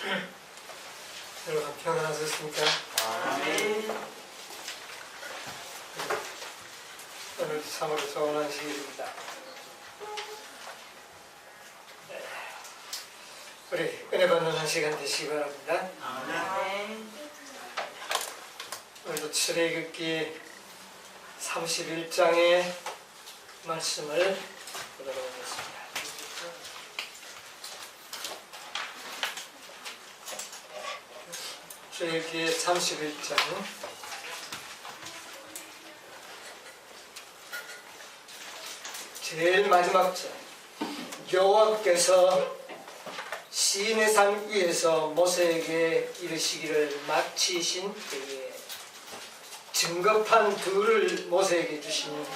여러분 평안하셨습니까? 아멘. 오늘 참으로 좋은 안식일입니다. 우리 은혜 받는 한 시간 되시기 바랍니다. 아멘. 오늘도 출애굽기 31장의 말씀을 보도록 하겠습니다. 출애굽기 31장 제일 마지막 절, 여호와께서 시내 산 위에서 모세에게 이르시기를 마치신 때에 증거판 둘을 모세에게 주시니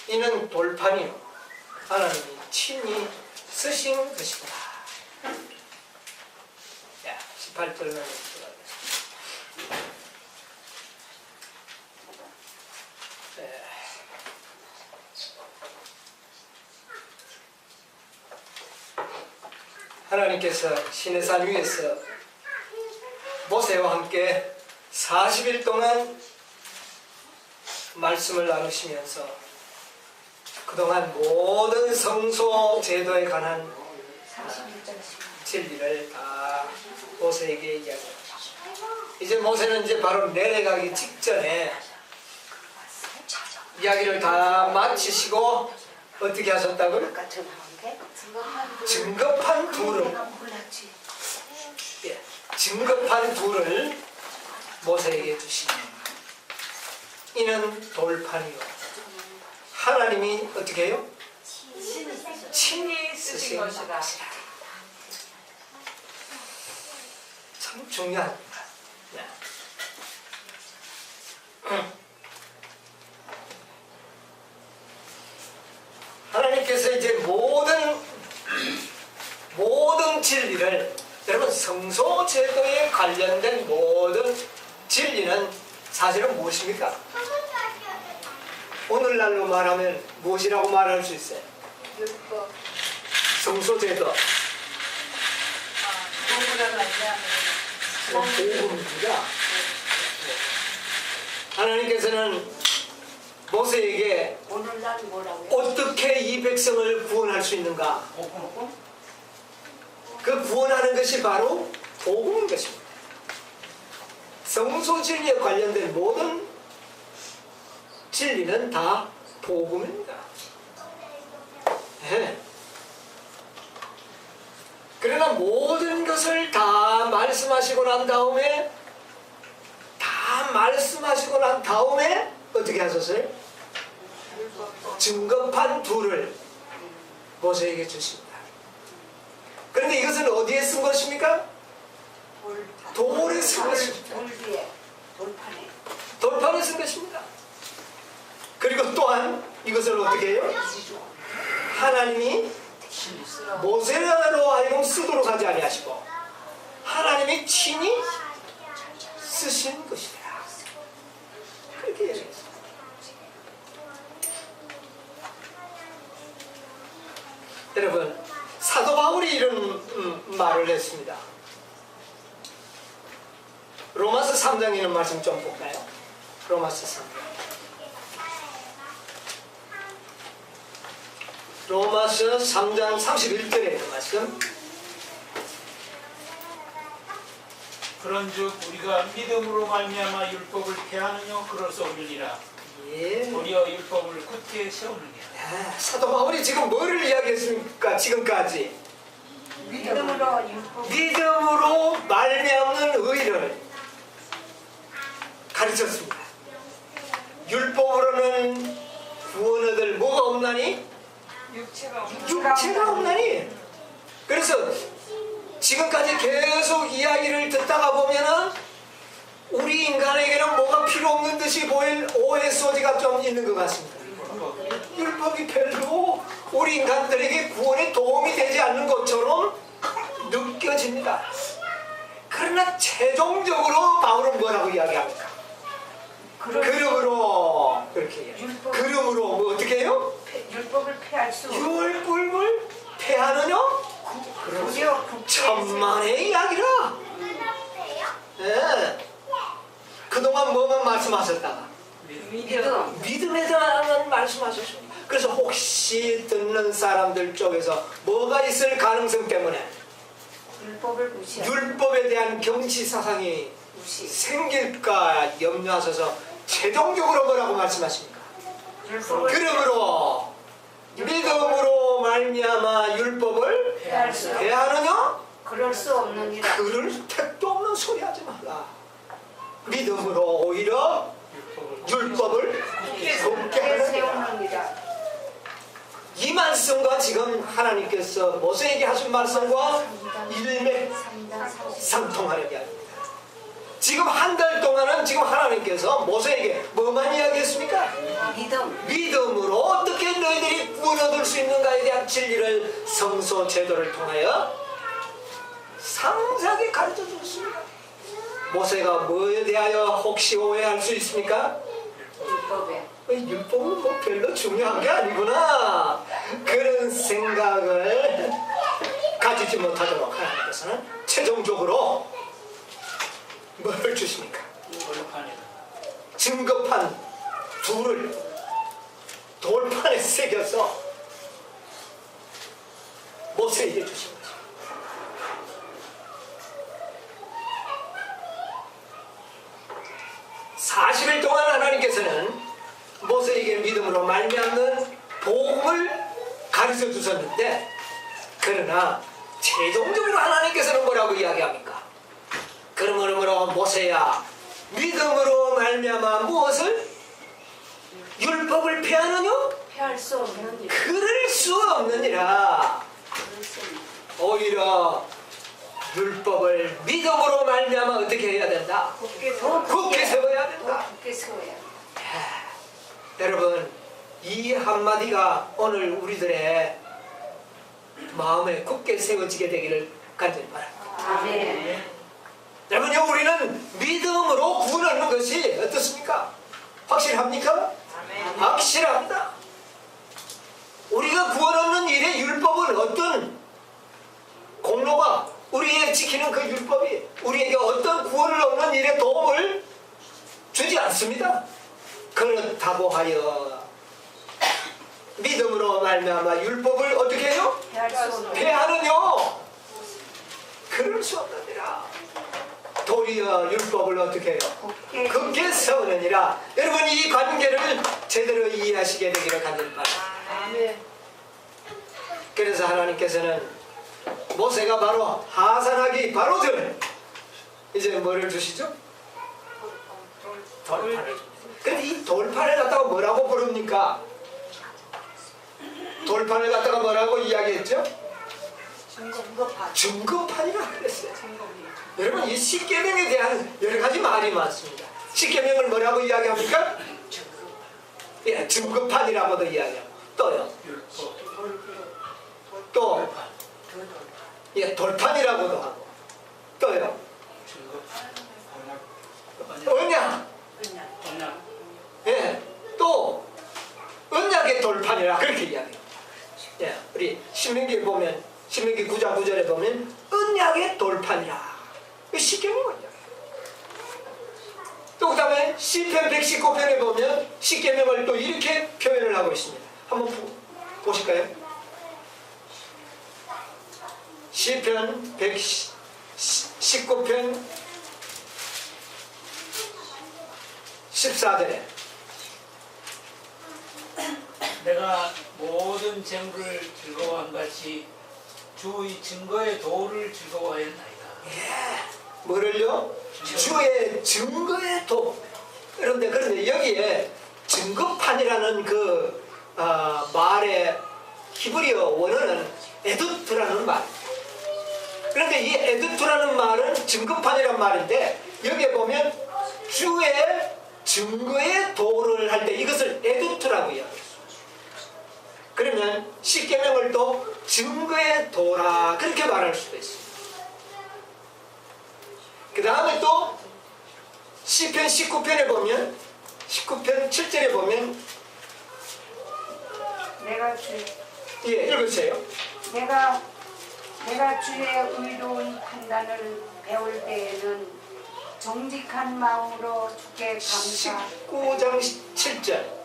이는 돌판이요 하나님이 친히 쓰신 것이다. 18절만 들어가겠습니다. 하나님께서 시내산 위에서 모세와 함께 40일 동안 말씀을 나누시면서 그동안 모든 성소 제도에 관한 진리를 다 모세에게 이야기합니다. 이제 모세는 이제 바로 내려가기 직전에 이야기를 다 마치시고 어떻게 하셨다고요? 증거판 둘을 증거판 둘을 모세에게 주시니 이는 돌판이요 하나님이 어떻게 해요? 친히 쓰신 것이다. 참 중요합니다. 하나님께서 이제 모든 진리를, 여러분 성소 제도에 관련된 모든 진리는 사실은 무엇입니까? 오늘날로 말하면 무엇이라고 말할 수 있어요? 율법. 성소 제도. 복음입니다. 하나님께서는 모세에게 오늘날 뭐라고요? 어떻게 이 백성을 구원할 수 있는가? 그 구원하는 것이 바로 복음인 것입니다. 성소 진리에 관련된 모든 진리는 다 복음입니다. 네. 그러나 모든 것을 다 말씀하시고 난 다음에 어떻게 하셨어요? 증거판 둘을 모세에게 주십니다. 그런데 이것은 어디에 쓴 것입니까? 돌에 쓴 것입니다. 돌판에 쓴 것입니다. 그리고 또한 이것을 어떻게 해요? 하나님이 모세로 하여금 쓰도록 하지 아니하시고 하나님이 친히 쓰신 것이다. 그렇게 얘기했습니다. 여러분, 사도 바울이 이런 말을 했습니다. 로마서 3장에 있는 말씀 좀 볼까요? 로마서 3장. 로마서 3장 31절에 있는 말씀. 그런즉 우리가 믿음으로 말미암아 율법을 폐하느냐 그럴소이니라. 예. 도리어 율법을 굳게 세우느니라. 사도 바울이 지금 뭐를 이야기했습니까? 지금까지 믿음으로 말미암는 의를 가르쳤습니다. 율법으로는 구원 얻을 뭐가 없나니? 육체가 없나니? 그래서 지금까지 계속 이야기를 듣다가 보면은 우리 인간에게는 뭐가 필요 없는 듯이 보일 오해 소지가 좀 있는 것 같습니다. 율법이 별로 우리 인간들에게 구원에 도움이 되지 않는 것처럼 느껴집니다. 그러나 최종적으로 바울은 뭐라고 이야기합니까? 그러므로 그렇게 해요. 그러므로 뭐 어떻게 해요? 율법을 폐할 수 율법을 폐하느냐? 천만의 이야기라. 예. 그동안 뭐만 말씀하셨다가 믿음. 믿음에 대한 말씀하셨습니다. 그래서 혹시 듣는 사람들 쪽에서 뭐가 있을 가능성 때문에 율법을 무시하고 율법에 대한 경지사상이 무시. 생길까 염려하셔서 최종적으로 뭐라고 말씀하십니까? 율법을 그러므로 믿음으로 말미암아 율법을 피할 수 대하느냐? 그럴 수 없느니라. 그럴 택도 없는 소리 하지 말라. 믿음으로 오히려 율법을 굳게 하느니라. 세우느니라. 이 말씀과 지금 하나님께서 모세에게 하신 말씀과 일맥상통하는 게 아닙니다. 지금 한 달 동안은 지금 하나님께서 모세에게 뭐만 이야기했습니까? 믿음. 믿음으로 어떻게 너희들이 구원 얻을 수 있는가에 대한 진리를 성소 제도를 통하여 상세하게 가르쳐 줬습니다. 모세가 뭐에 대하여 혹시 오해할 수 있습니까? 율법에. 율법은 뭐 별로 중요한 게 아니구나 그런 생각을 가지지 못하도록 하나님께서는 최종적으로 뭐를 주십니까? 증거판 둘을 돌판에 새겨서 모세에게 주신 거죠. (40일) 동안 하나님께서는 모세에게 믿음으로 말미암는 복음을 가르쳐 주셨는데, 그러나 최종적으로 하나님께서는 뭐라고 이야기합니까? 그러므로 모세야, 믿음으로 말미암아 무엇을? 율법을 폐하느냐? 피할 수 없느니라. 그럴 수 없느니라. 오히려 율법을 믿음으로 말미암아 어떻게 해야 된다? 굳게 세워야 된다. 굳게 세워야. 여러분, 이 한마디가 오늘 우리들의 마음에 굳게 세워지게 되기를 간절히 바랍니다. 아멘. 여러분요, 우리는 믿음으로 구원하는 것이 어떻습니까? 확실합니까? 확실합니다. 우리가 구원 얻는 일의 율법은 어떤 공로가, 우리의 지키는 그 율법이 우리에게 어떤 구원을 얻는 일에 도움을 주지 않습니다. 그렇다고 하여 믿음으로 말미암아 율법을 어떻게 해요? 폐하느뇨? 그럴 수 없느니라. 도리어 율법을 어떻게 해요? 굳게 세우느니라. 여러분, 이 관계를 제대로 이해하시게 되기를 간절히 바랍니다. 아멘. 그래서 하나님께서는 모세가 바로 하산하기 바로 전에 이제 뭐를 주시죠? 돌판을 줍니다. 근데 이 돌판을 갖다가 뭐라고 부릅니까? 돌판을 갖다가 뭐라고 이야기했죠? 증거판이라 그랬어요. 여러분, 이 십계명에 대한 여러 가지 말이 많습니다. 십계명을 뭐라고 이야기합니까? 예, 증거판이라고도 이야기하고, 또요. 또 예, 돌판이라고도 하고, 또요. 언약. 예, 또 언약의 돌판이라 그렇게 이야기해요. 예, 우리 신명기에 보면, 신명기 9장 9절에 보면 언약의 돌판이라 십계명을 이야기해요. 또 그 다음에 시편 119편에 보면 십계명을 또 이렇게 표현을 하고 있습니다. 한번 보실까요? 시편 119편 14절에 내가 모든 재물을 즐거워한 같이 주의 증거의 도를 즐거워하였나이다. 예, 뭐를요? 주의 증거의 도. 그런데 여기에 증거판이라는 그 말의 히브리어 원어는 에두트라는 말. 그런데 이 에두트라는 말은 증거판이란 말인데, 여기에 보면 주의 증거의 도를 할 때 이것을 에두트라고 이야기해요. 그러면 십계명을 또 증거의 도라 그렇게 말할 수도 있습니다. 그 다음에 또 시편 19편에 보면, 19편 7절에 보면, 예, 읽으세요. 내가 주의 의로운 판단을 배울 때에는 정직한 마음으로 주께 감사. 19장 7절.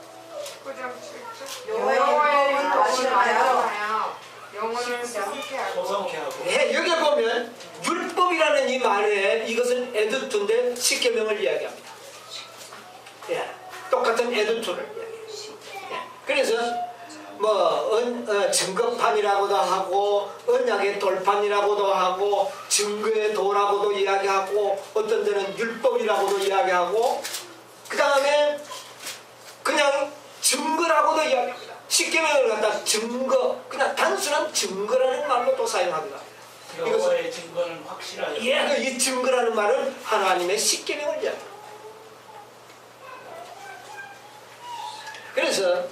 여호와의 율법을 마요. 영혼을 소성케 하고 네, 여기 보면 율법이라는 이 말에 이것은 에드투인데 십계명을 이야기합니다. 예, 똑같은 에드투를 이야기해요. 예, 그래서 증거판이라고도 하고 언약의 돌판이라고도 하고 증거의 도라고도 이야기하고 어떤 데는 율법이라고도 이야기하고 그 다음에 그냥 증거라고도 이야기합니다. 십계명을 갖다 증거, 그냥 단순한 증거라는 말로 또 사용합니다. 여호와의 증거는 확실하여. 예, 이 증거라는 말은 하나님의 십계명을 이야기합니다. 그래서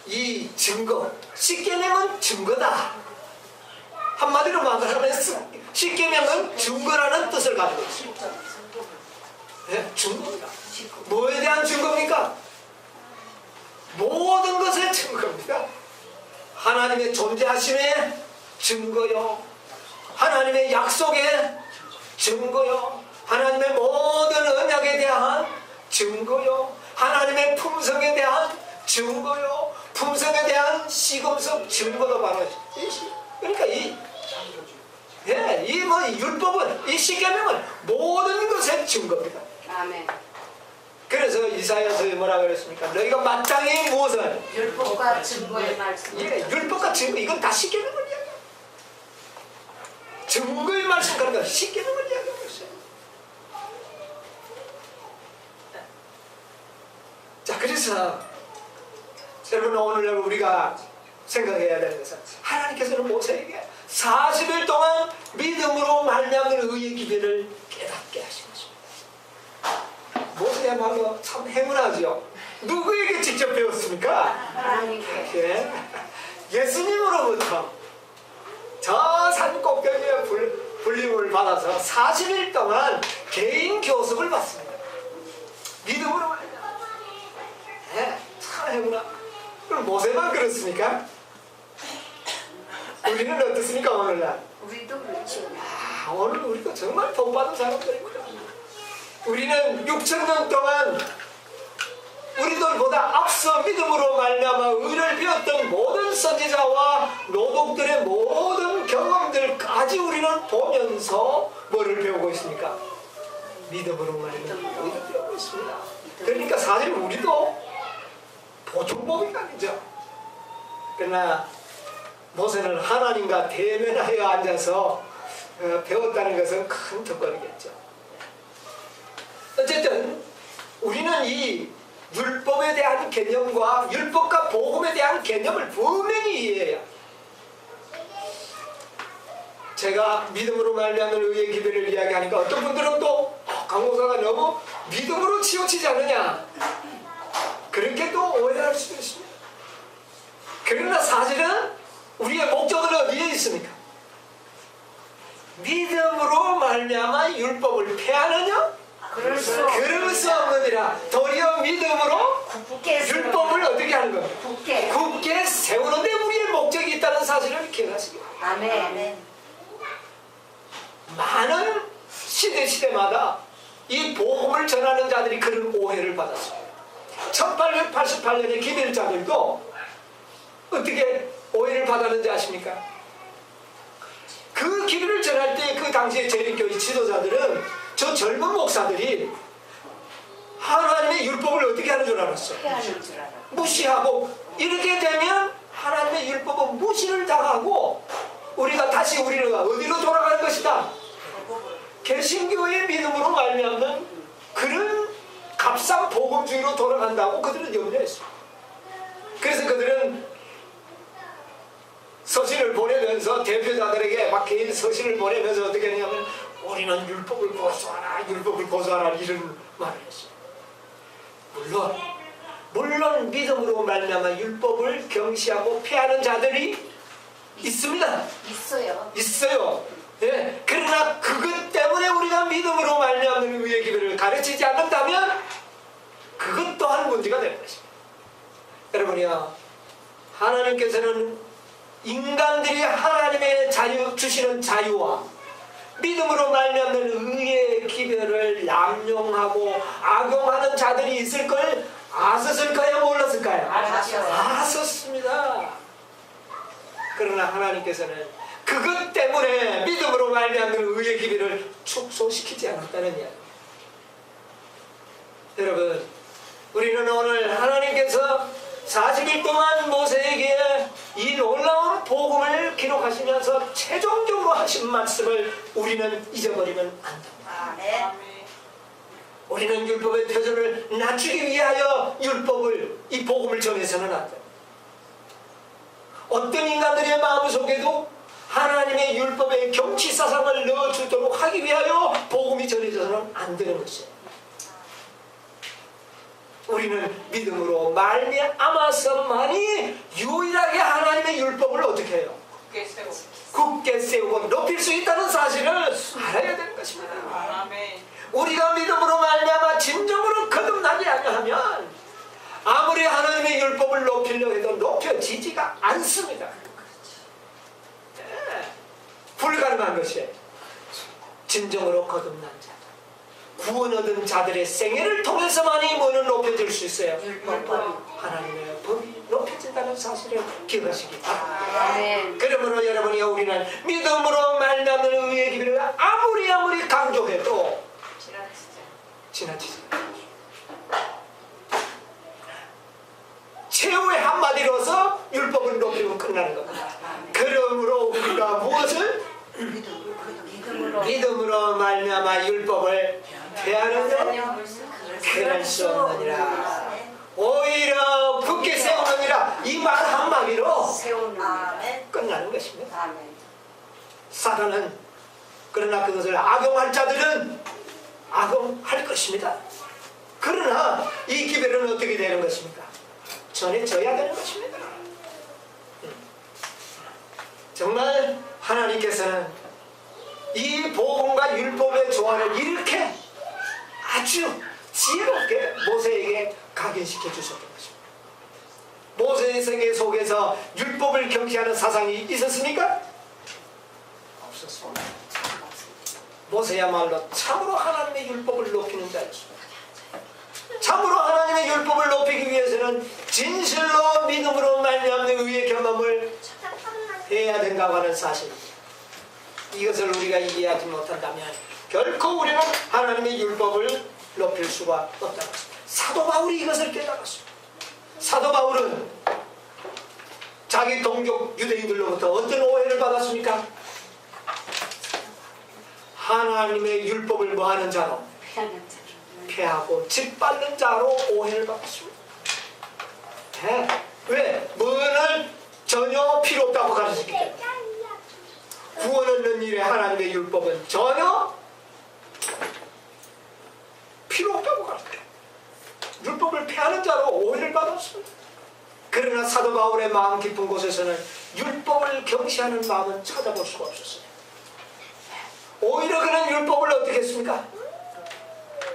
이 증거, 십계명은 증거다. 한마디로 말하면 십계명은 증거라는 뜻을 가지고 있습니다. 예, 증거입니다. 뭐에 대한 증거입니까? 모든 것의 증거입니다. 하나님의 존재하심의 증거요, 하나님의 약속의 증거요, 하나님의 모든 언약에 대한 증거요, 하나님의 품성에 대한 증거요, 품성에 대한 시금석 증거도 바로 그러니까 이 율법은, 이 십계명은 모든 것의 증거입니다. 아멘. 그래서 이사야서에 뭐라 그랬습니까? 너희가 마땅히 무엇을? 율법과 증거의 말씀. 예, 율법과 증거, 이건 다 십계명을 이야기해요. 증거의 말씀, 그러니까 십계명을 이야기하고 있어요. 자, 그래서 여러분, 오늘 우리가 생각해야 되는 것은 하나님께서는 모세에게 40일 동안 믿음으로 말미암는 의의 기별을 깨닫게 하신 것입니다. 모세야말로 참 행운하죠. 누구에게 직접 배웠습니까? 하나님께. 예. 예수님으로부터 저 산 꼭대기에 불림을 받아서 40일 동안 개인 교습을 받습니다. 믿음으로 말이야. 예, 참 행운아. 그럼 모세만 그렇습니까? 우리는 어떻습니까, 오늘날? 우리도 그렇죠. 오늘 우리도 정말 복받은 사람들입니다. 우리는 6,000년 동안 우리들보다 앞서 믿음으로 말미암아 의를 배웠던 모든 선지자와 노독들의 모든 경험들까지 우리는 보면서 뭐를 배우고 있습니까? 믿음으로 말미암아 의를 배우고 있습니다. 그러니까 사실 우리도 보통 법이 아니죠. 그러나 모세는 하나님과 대면하여 앉아서 배웠다는 것은 큰 덕거리겠죠. 어쨌든 우리는 이 율법에 대한 개념과 율법과 복음에 대한 개념을 분명히 이해해야 합니다. 제가 믿음으로 말미암는 의의 기별을 이야기하니까 어떤 분들은 또 강목사가 너무 믿음으로 치우치지 않느냐, 그렇게 또 오해할 수도 있습니다. 그러나 사실은 우리의 목적은 어디에 있습니까? 믿음으로 말미암아 율법을 폐하느냐? 그럴 수 없느니라. 도리어 믿음으로 굳게 율법을 어떻게 하는 겁니까? 굳게. 굳게 세우는데 우리의 목적이 있다는 사실을 기억하시기 바랍니다. 아멘. 많은 시대마다 이 복음을 전하는 자들이 그런 오해를 받았습니다. 1888년의 기별자들도 어떻게 오해를 받았는지 아십니까? 그 기별을 전할 때 그 당시의 재림교회 지도자들은 저 젊은 목사들이 하나님의 율법을 어떻게 하는 줄 알았어요? 피하는 줄 알아. 무시하고, 이렇게 되면 하나님의 율법은 무시를 당하고 우리는 어디로 돌아가는 것이다? 개신교의 믿음으로 말미암는 그런 값싼 복음주의로 돌아간다고 그들은 염려했습니다. 그래서 그들은 서신을 보내면서 대표자들에게 막 개인 서신을 보내면서 어떻게 했냐면 우리는 율법을 고수하라, 율법을 고수하라, 이런 말을 했어요. 물론 믿음으로 말미암아 율법을 경시하고 폐하는 자들이 있습니다. 있어요. 예. 그러나 그것 때문에 우리가 믿음으로 말미암는 의의 기별을 가르치지 않는다면 그것 또한 문제가 되는 것입니다. 여러분이요, 하나님께서는 인간들이 하나님의 주시는 자유와 믿음으로 말미암는 의의 기별을 남용하고 악용하는 자들이 있을 걸 아셨을까요? 몰랐을까요? 알았어요. 알았었습니다. 그러나 하나님께서는 그것 때문에 믿음으로 말미암는 의의 기별을 축소시키지 않았다는 이야기입니다. 여러분, 우리는 오늘 하나님께서 40일 동안 모세에게 이 놀라운 복음을 기록하시면서 최종적으로 하신 말씀을 우리는 잊어버리면 안 됩니다. 우리는 율법의 표준을 낮추기 위하여 이 복음을 전해서는 안 됩니다. 어떤 인간들의 마음속에도 하나님의 율법의 경치사상을 넣어주도록 하기 위하여 복음이 전해져서는 안 되는 것이에요. 우리는 믿음으로 말미암아서만이 유일하게 하나님의 율법을 어떻게 해요? 굳게 세우고 높일 수 있다는 사실을 알아야 되는 것입니다. 우리가 믿음으로 말미암아 진정으로 거듭나지 아니하면 아무리 하나님의 율법을 높이려 해도 높여지지가 않습니다. 네. 불가능한 것이에요. 진정으로 거듭난 자, 구원 얻은 자들의 생애를 통해서만이 뭐는 높여질 수 있어요? 하나님의 법이 높여진다는 사실을 기억하시기 바랍니다. 그러므로 여러분이 우리는 믿음으로 말미암는 의의 기별을 아무리 강조해도 지나치지 않아요. 최후의 한마디로서 율법을 높이면 끝나는 겁니다. 그러므로 우리가 무엇을? 믿음으로 말미암아 율법을 폐하느냐? 폐할 수 없느니라. 오히려 굳게 세우느니라. 이 말 한마디로 끝나는 것입니다. 사단은 그러나 그것을 악용할 자들은 악용할 것입니다. 그러나 이 기별은 어떻게 되는 것입니까? 전해져야 되는 것입니다. 정말 하나님께서는 이 복음과 율법의 조화를 이렇게 아주 지혜롭게 모세에게 각인시켜 주셨던 것입니다. 모세의 생애 속에서 율법을 경시하는 사상이 있었습니까? 없었습니다. 모세야말로 참으로 하나님의 율법을 높이는 자였습니다. 참으로 하나님의 율법을 높이기 위해서는 진실로 믿음으로 말미암는 의의 경험을 해야 된다고 하는 사실입니다. 이것을 우리가 이해하지 못한다면 결코 우리는 하나님의 율법을 높일 수가 없다는 것입니다. 사도 바울이 이것을 깨달았습니다. 사도 바울은 자기 동족 유대인들로부터 어떤 오해를 받았습니까? 하나님의 율법을 뭐하는 자로? 폐하고 짓밟는 자로 오해를 받았습니다. 왜? 뭐는 전혀 필요 없다고 가르쳤기 때문에. 구원 얻는 일에 하나님의 율법은 전혀 필요 없다고 가르쳤어요. 율법을 폐하는 자로 오해를 받았습니다. 그러나 사도 바울의 마음 깊은 곳에서는 율법을 경시하는 마음은 찾아볼 수가 없었어요. 오히려 그는 율법을 어떻게 했습니까?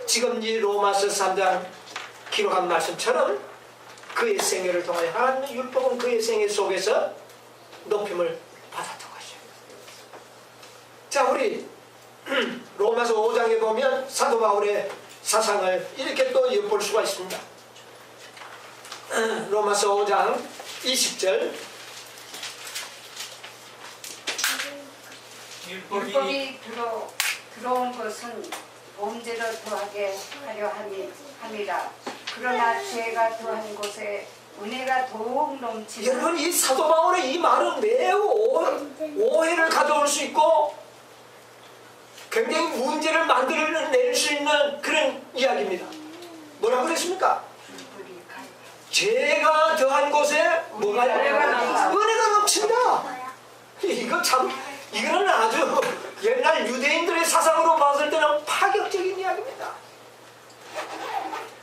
지금 이 로마서 3장 기록한 말씀처럼 그의 생애를 통하여 하나님의 율법은 그의 생애 속에서 높임을 받았던 것이에요. 자, 우리 로마서 5장에 보면 사도 바울의 사상을 이렇게 또 엿볼 수가 있습니다. 로마서 5장 20절 율법이 들어온 것은 범죄를 더하게 하려 함이라. 그러나 죄가 더한 곳에 은혜가 더욱 넘치는. 여러분, 이 사도 바울의 이 말은 매우 오해를 가져올 수 있고 굉장히 문제를 만들어낼 수 있는 그런 이야기입니다. 뭐라고 그랬습니까? 죄가 더한 곳에 뭐가 은혜가 넘친다. 이거는 아주 옛날 유대인들의 사상으로 봤을 때는 파격적인 이야기입니다.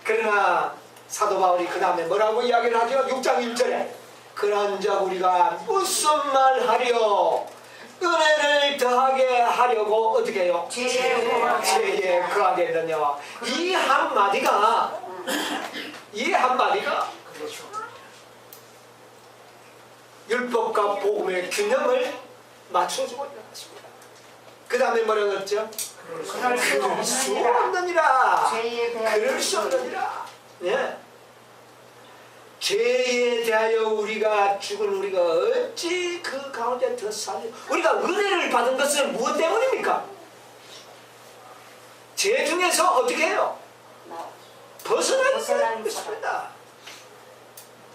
그러나 사도 바울이 그 다음에 뭐라고 이야기를 하죠? 6장 1절에 그런즉 우리가 무슨 말 하려? 은혜를 더하게 하려고 어떻게 해요? 죄에 거하게 했느냐. 이 한마디가 율법과 복음의 균형을 맞춰주고 있는 것입니다. 그 다음에 뭐라고 했죠? 그럴 수 그럴 수 없느니라. 없느니라. 죄에 대하여 그럴 수 없느니라. 예. 죄에 대하여 우리가 죽은 우리가 어찌 그 가운데 더 살려? 우리가 은혜를 받은 것은 무엇 때문입니까? 죄 중에서 어떻게 해요? 벗어나는 것입니다.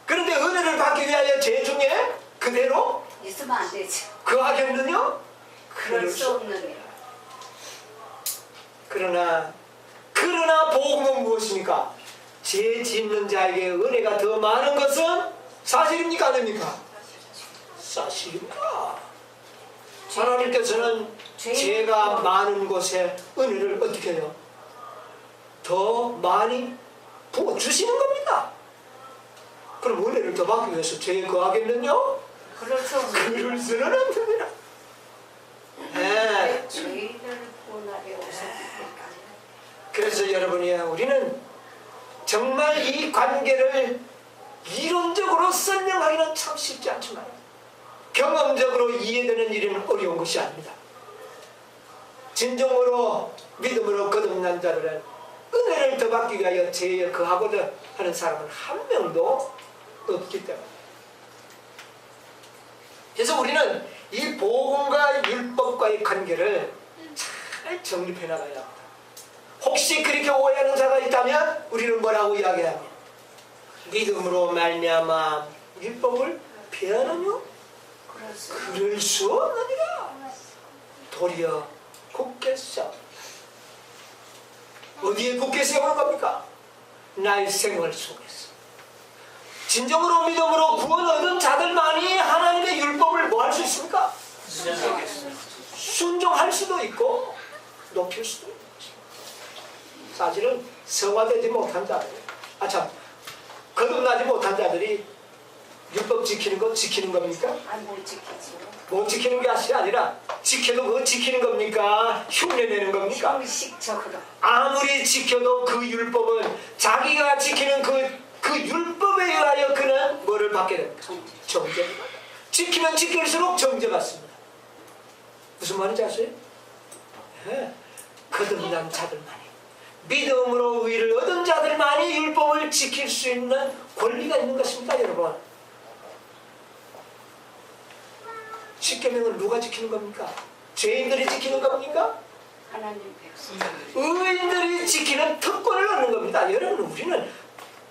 그런데 은혜를 받기 위하여 죄 중에 그대로 있으면 안 되지. 거하겠느냐? 그럴 수 없느니라. 그러나 복음은 무엇입니까? 죄 짓는 자에게 은혜가 더 많은 것은 사실입니까? 아닙니까? 사실입니다. 하나님께서는 죄가 많은 곳에 은혜를 어떻게 해요? 더 많이 부어주시는 겁니다. 그럼 은혜를 더 받기 위해서 죄에 거하겠느냐? 그럴 수 없느니라. 그럴 수는 없습니다. 네. 죄인을 구원하려 오셨으니까. 그래서 여러분이야, 우리는 정말 이 관계를 이론적으로 설명하기는 참 쉽지 않지만 경험적으로 이해되는 일은 어려운 것이 아닙니다. 진정으로 믿음으로 거듭난 자들은 은혜를 더 받기 위하여 죄에 거하고자 하는 사람은 한 명도 없기 때문에, 그래서 우리는 이 복음과 율법과의 관계를 잘 정립해 나가야 합니다. 혹시 그렇게 오해하는 자가 있다면 우리는 뭐라고 이야기하냐? 믿음으로 말미암아 율법을 폐하느냐? 그럴 수 없느니라. 도리어 굳게 세워. 어디에 굳게 세우는 겁니까? 나의 생활 속에서. 진정으로 믿음으로 구원 얻은 자들만이 하나님의 율법을 뭐 할 수 있습니까? 순종할 수도 있고 높일 수도 있고. 사실은 성화되지 못한 자들, 거듭나지 못한 자들이 율법 지키는 거 지키는 겁니까? 못 지키지. 못 지키는 게 아니라 지켜도 그거 지키는 겁니까? 흉내내는 겁니까? 형식적으로. 아무리 지켜도 그 율법은 자기가 지키는 그 율법에 의하여 그는 뭐를 받게 됩니까? 정죄를 받아요. 지키면 지킬수록 정죄받습니다. 무슨 말인지 아세요? 네. 거듭난 자들만이, 믿음으로 의를 얻은 자들만이 율법을 지킬 수 있는 권리가 있는 것입니다. 여러분, 십계명은 누가 지키는 겁니까? 죄인들이 지키는 겁니까? 하나님 백성. 의인들이 지키는 특권을 얻는 겁니다. 여러분, 우리는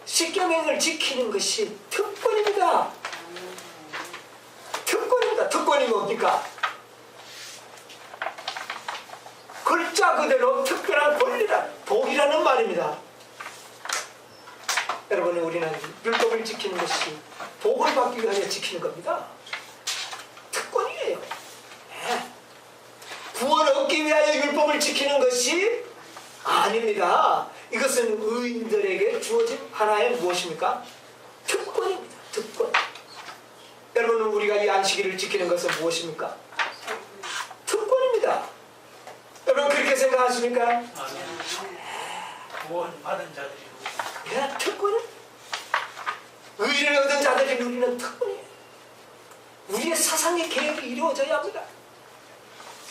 십계명을 지키는 것이 특권입니다. 특권입니다. 특권이 뭡니까? 글자 그대로 특별한 권리라, 복이라는 말입니다. 여러분, 우리는 율법을 지키는 것이 복을 받기 위하여 지키는 겁니다. 특권이에요. 네. 구원을 얻기 위하여 율법을 지키는 것이 아닙니다. 이것은 의인들에게 주어진 하나의 무엇입니까? 특권입니다. 특권. 여러분, 우리가 이 안식일을 지키는 것은 무엇입니까? 특권입니다. 여러분, 그렇게 생각하십니까? 구원 받은 자들이 예, 특권은 의를 얻은 자들이 누리는 특권이에요. 우리의 사상의 계획이 이루어져야 합니다.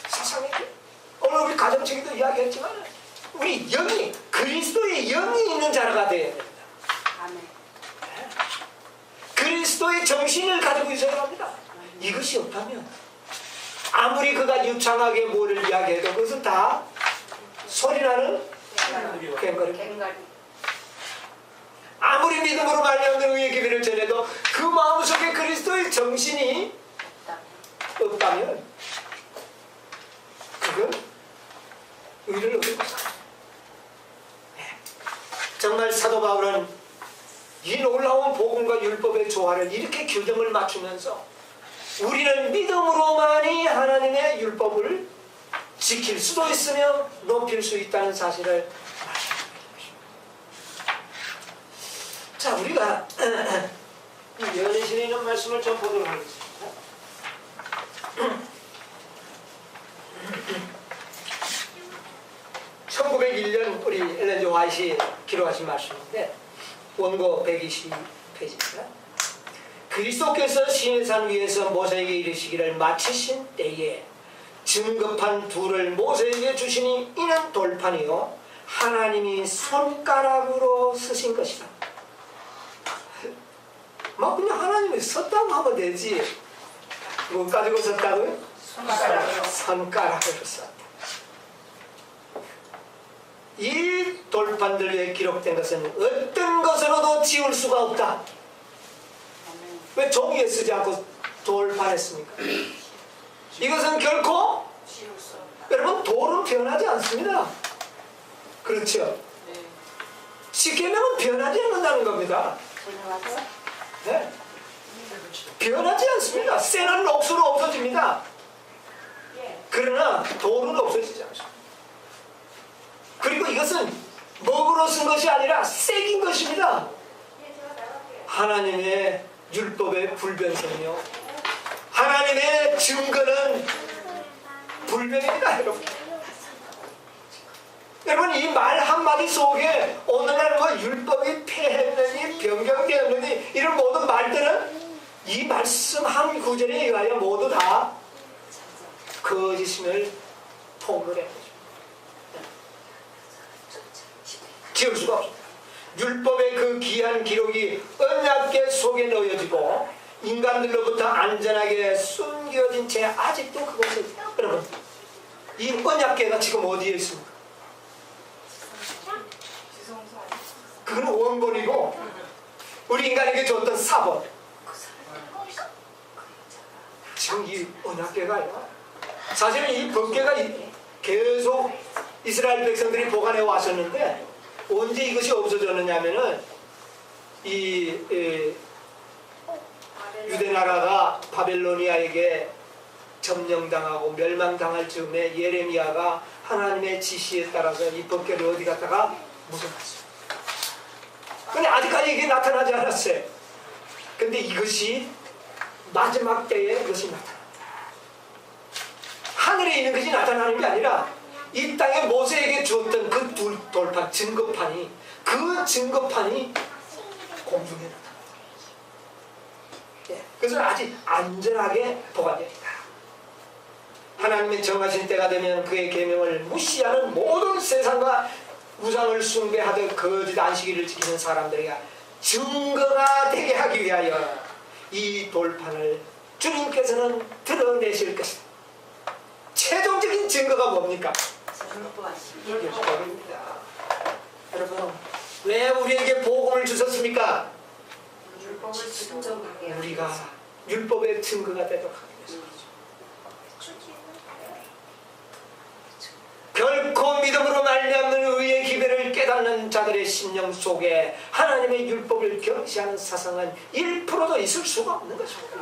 사상의 계획. 오늘 우리 가정치기도 이야기했지만 우리 영이, 그리스도의 영이 있는 자가 되어야 됩니다. 아멘. 그리스도의 정신을 가지고 있어야 합니다. 이것이 없다면 아무리 그가 유창하게 뭐를 이야기해도 그것은 다 소리나는 꽹과리. 아무리 믿음으로 말미암는 의의 기회를 전해도 그 마음속에 그리스도의 정신이 없다면 그건 의를 얻은 것이다. 정말 사도 바울은 이 놀라운 복음과 율법의 조화를 이렇게 규정을 맞추면서 우리는 믿음으로만이 하나님의 율법을 지킬 수도 있으며 높일 수 있다는 사실을 말씀드립니다. 자, 우리가 연애신에 있는 말씀을 좀 보도록 하겠습니다. 1901년 우리 엘렌 G. 화이트이 기록하신 말씀인데 원고 120페이지입니다. 그리스도께서 시내산 위에서 모세에게 이르시기를 마치신 때에 증거판 둘을 모세에게 주시니 이는 돌판이요 하나님이 손가락으로 쓰신 것이다. 막 그냥 하나님이 썼다고 하면 되지. 뭐 가지고 썼다고요? 손가락으로 썼다. 이 돌판들 위에 기록된 것은 어떤 것으로도 지울 수가 없다. 왜 종이에 쓰지 않고 돌판에 씁니까? 이것은 결코 여러분 돌은 변하지 않습니다. 그렇죠? 십계명은 변하지 않는다는 겁니다. 네? 변하지 않습니다. 쇠는 옥수로 없어집니다. 그러나 돌은 없어지지 않습니다. 그리고 이것은 먹으로 쓴 것이 아니라 새긴 것입니다. 하나님의 율법의 불변성이요 하나님의 증거는 불변입니다. 여러분 이 말 한마디 속에 오늘날 뭐 율법이 폐했느니 변경되었느니 이런 모든 말들은 이 말씀 한 구절에 의하여 모두 다 거짓임을 통로해 거죠. 지울 수가 없습니다. 율법의 그 귀한 기록이 언약궤 속에 넣어지고 인간들로부터 안전하게 숨겨진 채 아직도 그것을 여러분 이 언약궤가 지금 어디에 있습니까? 그건 원본이고 우리 인간에게 줬던 사본. 지금 이 언약궤가 아니라 사실은 이 법궤가 계속 이스라엘 백성들이 보관해 왔었는데 언제 이것이 없어졌느냐 하면은 이 유대나라가 바벨로니아에게 점령당하고 멸망당할 즈음에 예레미야가 하나님의 지시에 따라서 이 법궤를 어디 갔다가 묻어놨어요. 근데 아직까지 이게 나타나지 않았어요. 근데 이것이 마지막 때에 이것이 나타납니다. 하늘에 있는 것이 나타나는 게 아니라 이 땅에 모세에게 주었던 그 돌판, 증거판이 그 증거판이 공중에 나타납니다. 예, 그것은 아직 안전하게 보관되어 있다. 하나님의 정하신 때가 되면 그의 계명을 무시하는 모든 세상과 우상을 숭배하듯 거짓 안식일을 지키는 사람들에게 증거가 되게 하기 위하여 이 돌판을 주님께서는 드러내실 것입니다. 최종적인 증거가 뭡니까? 율법입니다. 여러분 왜 우리에게 복음을 주셨습니까? 우리가 율법의 증거가 되도록 하기 위해서. 결코 믿음으로 말미암는 의의 기별을 깨닫는 자들의 심령 속에 하나님의 율법을 경시하는 사상은 1%도 있을 수가 없는 것입니다.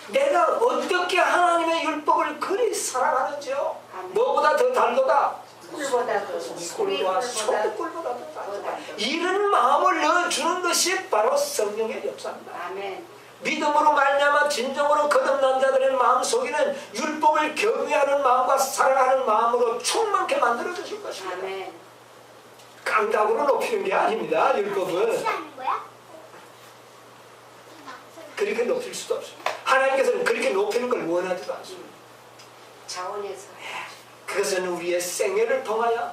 내가 어떻게 하나님의 율법을 그리 사랑하는지요? 뭐보다 더 달도다? 꿀보다 소꿀보다 더 달도다. 이런 마음을 넣어주는 것이 바로 성령의 역사입니다. 믿음으로 말미암아 진정으로 거듭난 자들의 마음속에는 율법을 경외하는 마음과 사랑하는 마음으로 충만케 만들어 주실 것입니다. 깡다구로 높이는 게 아닙니다. 율법은 그렇게 높일 수도 없습니다. 하나님께서는 그렇게 높이는 걸 원하지도 않습니다. 자원에서 그것은 우리의 생애를 통하여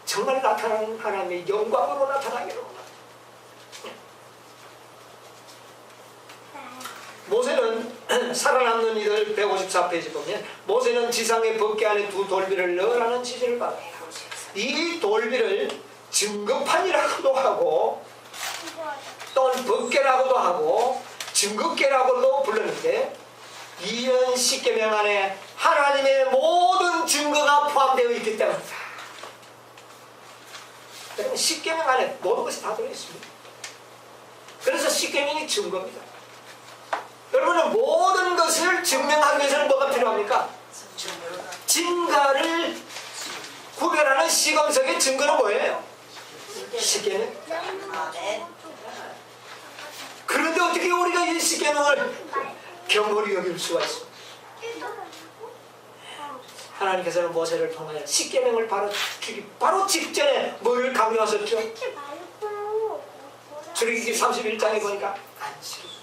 정말 나타나는 하나님의 영광으로 나타나기를 원합니다. 모세는 살아남는 이들 154페이지 보면 모세는 지상의 법궤 안에 두 돌비를 넣으라는 지시를 받았다. 이 돌비를 증거판이라고도 하고 또는 법궤라고도 하고 증거궤라고도 불렀는데 이런 십계명 안에 하나님의 모든 증거가 포함되어 있기 때문이다. 십계명 안에 모든 것이 다 들어있습니다. 그래서 십계명이 증거입니다. 여러분은 모든 것을 증명하기 위해서는 뭐가 필요합니까? 진가를 구별하는 시금석의 증거는 뭐예요? 십계명. 그런데 어떻게 우리가 이 십계명을 경홀히 여길 수가 있습니까? 하나님께서는 모세를 통하여 십계명을 바로 직전에 뭘 강요하셨죠? 출애굽기 31장에 보니까 안식입니다.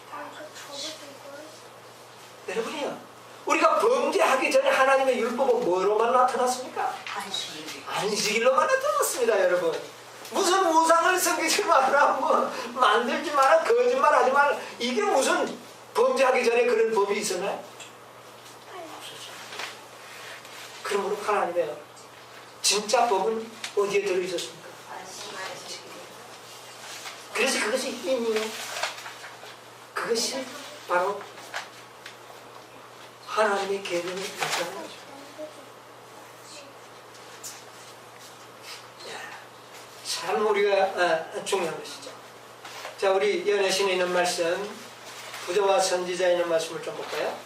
여러분이요, 우리가 범죄하기 전에 하나님의 율법은 뭐로만 나타났습니까? 안식. 안식일로만 나타났습니다, 여러분. 무슨 우상을 섬기지 마라, 뭐 만들지 마라, 거짓말하지 마라. 이게 무슨 범죄하기 전에 그런 법이 있었나요? 그러므로 하나님의 진짜 법은 어디에 들어있었습니까? 안식. 그래서 그것이 힘이에요. 그것이 바로 하나님의 계명을 뜻하는 거죠. 참 우리가 중요한 것이죠. 자, 우리 연애신에 있는 말씀, 부자와 선지자에 있는 말씀을 좀 볼까요?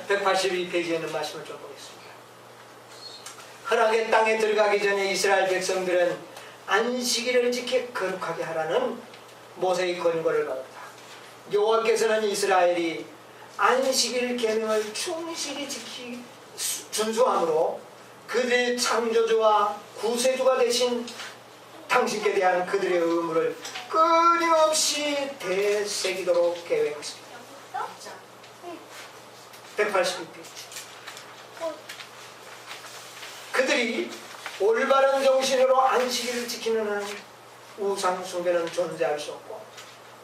182페이지에 있는 말씀을 좀 보겠습니다. 허락의 땅에 들어가기 전에 이스라엘 백성들은 안식일을 지켜 거룩하게 하라는 모세의 권고를 받았다. 여호와께서는 이스라엘이 안식일 계명을 충실히 준수함으로 그들의 창조주와 구세주가 되신 당신께 대한 그들의 의무를 끊임없이 되새기도록 계획했습니다. 182페이지. 그들이 올바른 정신으로 안식일을 지키는 한 우상 숭배는 존재할 수 없고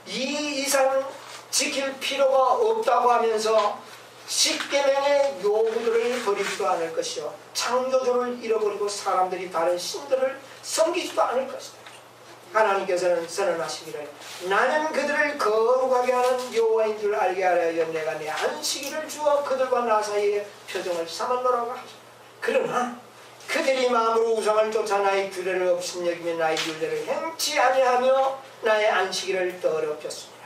이 이상 지킬 필요가 없다고 하면서 십계명의 요구들을 버리지도 않을 것이요 창조주를 잃어버리고 사람들이 다른 신들을 섬기지도 않을 것이다. 하나님께서는 선언하시기를 나는 그들을 거룩하게 하는 여호와인 줄 알게 하려 내가 내 안식일을 주어 그들과 나 사이에 표정을 삼았노라고 하셨다. 그러나 그들이 마음으로 우상을 쫓아 나의 규례를 업신여기며 나의 율례를 행치 아니하며 나의 안식일을 더럽혔습니다.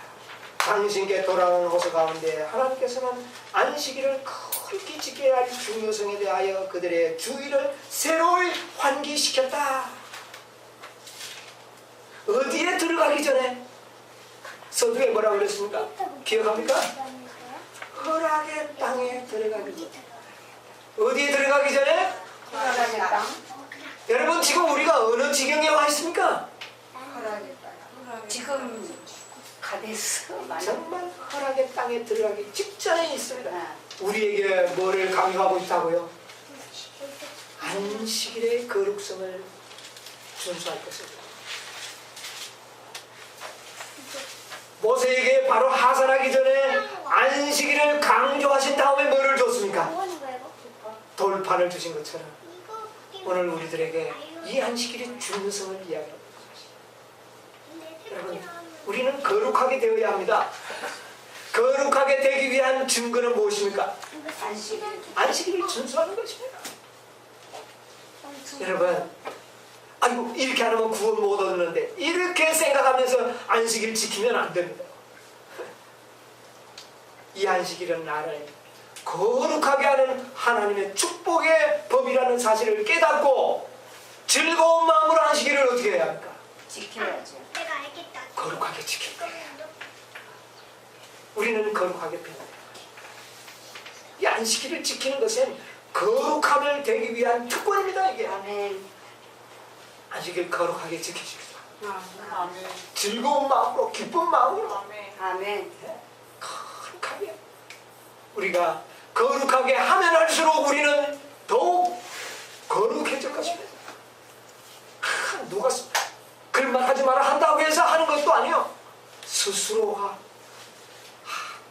당신께 돌아오는 호소 가운데 하나님께서는 안식일을 크게 지켜야 할 중요성에 대하여 그들의 주의를 새로이 환기시켰다. 어디에 들어가기 전에 서두에 뭐라고 그랬습니까? 기억합니까? 허락의 땅에 들어가기 전에. 어디에 들어가기 전에? 허락의 땅. 여러분 지금 우리가 어느 지경에 와 있습니까? 허락의 땅. 지금 가데스 정말 허락의 땅에 들어가기 직전에 있습니다. 우리에게 뭐를 강요하고 있다고요? 안식일의 거룩성을 준수할 것입니다. 모세에게 바로 하산하기 전에 안식일을 강조하신 다음에 뭐를 줬습니까? 돌판을 주신 것처럼 오늘 우리들에게 이 안식일의 중요성을 이야기합니다. 여러분, 우리는 거룩하게 되어야 합니다. 거룩하게 되기 위한 증거는 무엇입니까? 안식일을 준수하는 것입니다. 여러분, 아이고 이렇게 안 하면 구원 못 얻는데 이렇게 생각하면서 안식일 지키면 안 됩니다. 이 안식일은 나를 거룩하게 하는 하나님의 축복의 법이라는 사실을 깨닫고 즐거운 마음으로 안식일을 어떻게 해야 합니까? 지켜야죠. 거룩하게 지킬 거예요. 우리는 거룩하게 변해야 돼요. 이 안식일을 지키는 것은 거룩함을 되기 위한 특권입니다. 이게 아멘. 안식일 거룩하게 지키십시오. 아멘. 즐거운 마음으로 기쁜 마음으로 아멘. 아멘. 거룩하게 우리가 거룩하게 하면 할수록 우리는 더욱 거룩해질 것입니다. 누가 그런 말 하지 마라 한다고 해서 하는 것도 아니요. 스스로가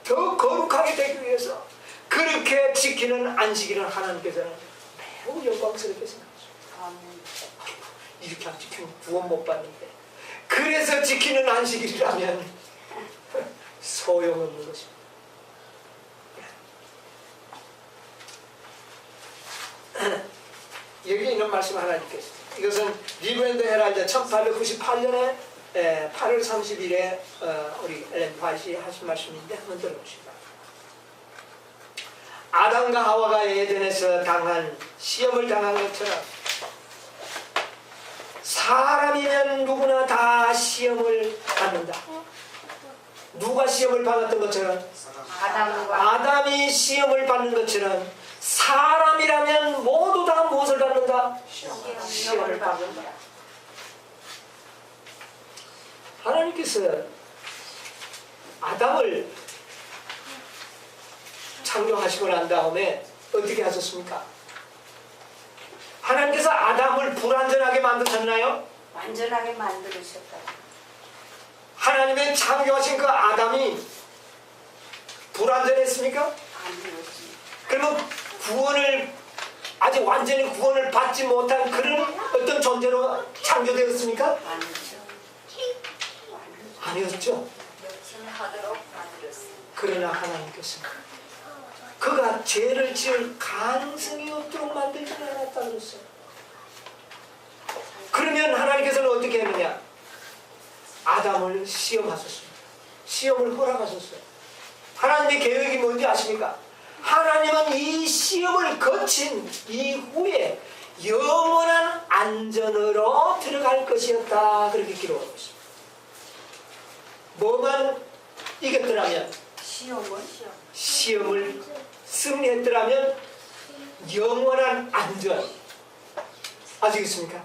더 거룩하게 되기 위해서 그렇게 지키는 안식일을 하나님께서는 매우 영광스럽게 생각하십니다. 아멘. 이렇게 안 지키면 구원 못 받는데 그래서 지키는 안식일이라면 소용없는 것입니다. 여기 있는 말씀 하나 읽겠습니다. 이것은 리브 앤드 헤랄드 1898년에 8월 30일에 우리 엘렌 화이트이 하신 말씀인데 한번 들어보시기 바랍니다. 아담과 하와가 에덴에서 당한 시험을 당한 것처럼 사람이면 누구나 다 시험을 받는다. 누가 시험을 받았던 것처럼 아담과 아담이 시험을 받는 것처럼 사람이라면 모두 다 무엇을 받는다? 시험을 받는다. 하나님께서 아담을 창조하시고 난 다음에 어떻게 하셨습니까? 하나님께서 아담을 불완전하게 만드셨나요? 완전하게 만들으셨다. 하나님의 창조하신 그 아담이 불완전했습니까? 안 되었지. 그러면 구원을 아직 완전히 구원을 받지 못한 그런 어떤 존재로 창조되었습니까? 아니죠. 아니었죠. 하도록 만들었어. 그러나 하나님께서 그가 죄를 지을 가능성이 없도록 만들지 않았다 그랬어요. 그러면 하나님께서는 어떻게 했느냐? 아담을 시험하셨습니다. 시험을 허락하셨어요. 하나님의 계획이 뭔지 아십니까? 하나님은 이 시험을 거친 이후에 영원한 안전으로 들어갈 것이었다. 그렇게 기록하고 있습니다. 뭐만 이겼더라면, 시험을 승리했더라면 영원한 안전. 아시겠습니까?